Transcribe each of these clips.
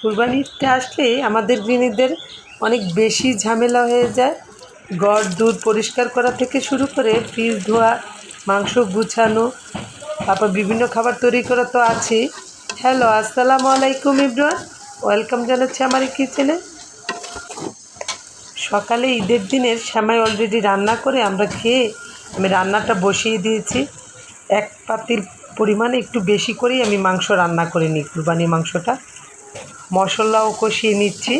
কুরবানিতে আসলে আমাদের গৃহিণীদের অনেক বেশি ঝামেলা হয়ে যায়। ঘর দূর পরিষ্কার করা থেকে শুরু করে ফ্রিজ ধোয়া, মাংস গুছানো, তারপর বিভিন্ন খাবার তৈরি করা তো আছেই। হ্যালো, আসসালামু আলাইকুম এভরিওয়ান, ওয়েলকাম জানাচ্ছি আমার কিচেনে। সকালে ঈদের দিনের সেমাই অলরেডি রান্না করে আমরা খেয়ে আমি রান্নাটা বসিয়ে দিয়েছি। এক পাতিল পরিমাণে একটু বেশি করেই আমি মাংস রান্না করে নিই, কুরবানির মাংসটা। মশলাও কষিয়ে নিচ্ছি।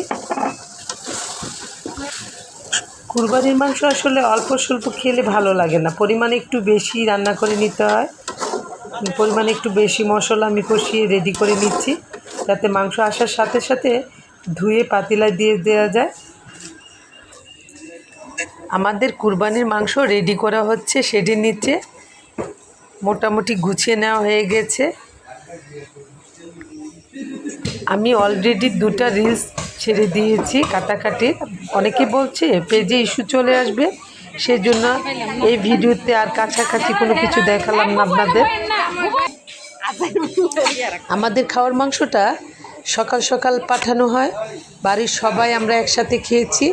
কুরবানির মাংস আসলে অল্প স্বল্প খেলে ভালো লাগে না, পরিমাণে একটু বেশি রান্না করে নিতে হয়। পরিমাণে একটু বেশি মশলা আমি কষিয়ে রেডি করে নিচ্ছি, যাতে মাংস আসার সাথে সাথে ধুয়ে পাতিলায় দিয়ে দেওয়া যায়। আমাদের কুরবানির মাংস রেডি করা হচ্ছে সেটির নিচে, মোটামুটি গুছিয়ে নেওয়া হয়ে গেছে। আমি অলরেডি 2টা রিলস ছেড়ে দিয়েছি কাটাকাটি। অনেকে বলছে পেজে ইস্যু চলে আসবে, সেজন্য এই ভিডিওতে আর কাছাকাছি কোনো কিছু দেখালাম না আপনাদের। আমাদের খাওয়ার মাংসটা সকাল সকাল পাঠানো হয়, বাড়ির সবাই আমরা একসাথে খেয়েছি।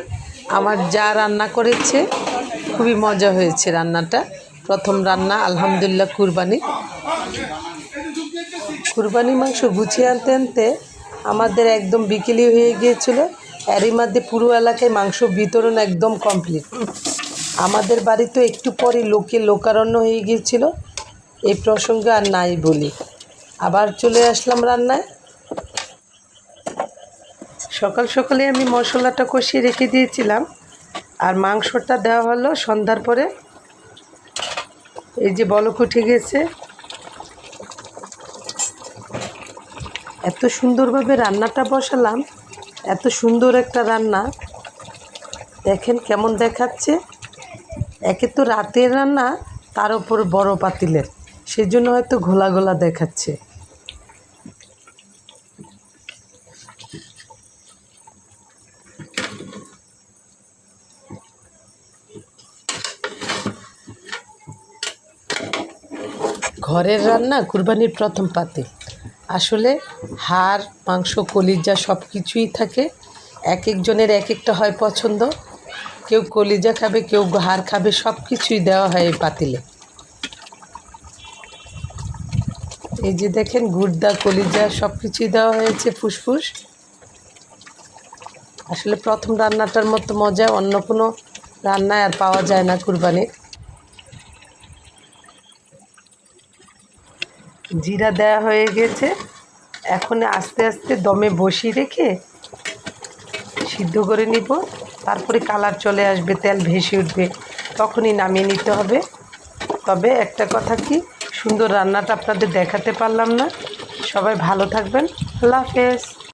আমার যা রান্না করেছে, খুবই মজা হয়েছে রান্নাটা। প্রথম রান্না আলহামদুলিল্লাহ। কুরবানির মাংস গুছিয়ে আনতে আনতে আমাদের একদম বিকেলই হয়ে গিয়েছিল। এরই মধ্যে পুরো এলাকায় মাংস বিতরণ একদম কমপ্লিট। আমাদের বাড়ি তো একটু পরে লোকারণ্য হয়ে গিয়েছিল। এই প্রসঙ্গে আর নাই বলি। আবার চলে আসলাম রান্নায়। সকাল সকালে আমি মশলাটা কষিয়ে রেখে দিয়েছিলাম, আর মাংসটা দেওয়া হলো সন্ধ্যার পরে। এই যে বলক উঠে গেছে। এত সুন্দরভাবে রান্নাটা বসালাম, এত সুন্দর একটা রান্না, দেখেন কেমন দেখাচ্ছে। একে তো রাতের রান্না, তার উপর বড় পাতিলের, সেজন্য হয়তো ঘোলা ঘোলা দেখাচ্ছে। ঘরের রান্না কুরবানির প্রথম পাতিল। আসলে হাড়, মাংস, কলিজা সব কিছুই থাকে। এক একজনের এক একটা হয় পছন্দ। কেউ কলিজা খাবে, কেউ হাড় খাবে, সব কিছুই দেওয়া হয় এই পাতিলে। এই যে দেখেন, গুর্দা, কলিজা সব কিছুই দেওয়া হয়েছে, ফুসফুস। আসলে প্রথম রান্নাটার মতো মজা অন্য কোনো রান্নায় আর পাওয়া যায় না কুরবানির। জিরা দেওয়া হয়ে গেছে। এখন আস্তে আস্তে দমে বসিয়ে রেখে সিদ্ধ করে নিব। তারপরে কালার চলে আসবে, তেল ভেসে উঠবে, তখনই নামিয়ে নিতে হবে। তবে একটা কথা কি, সুন্দর রান্নাটা আপনাদের দেখাতে পারলাম না। সবাই ভালো থাকবেন। আল্লাহ হাফেজ।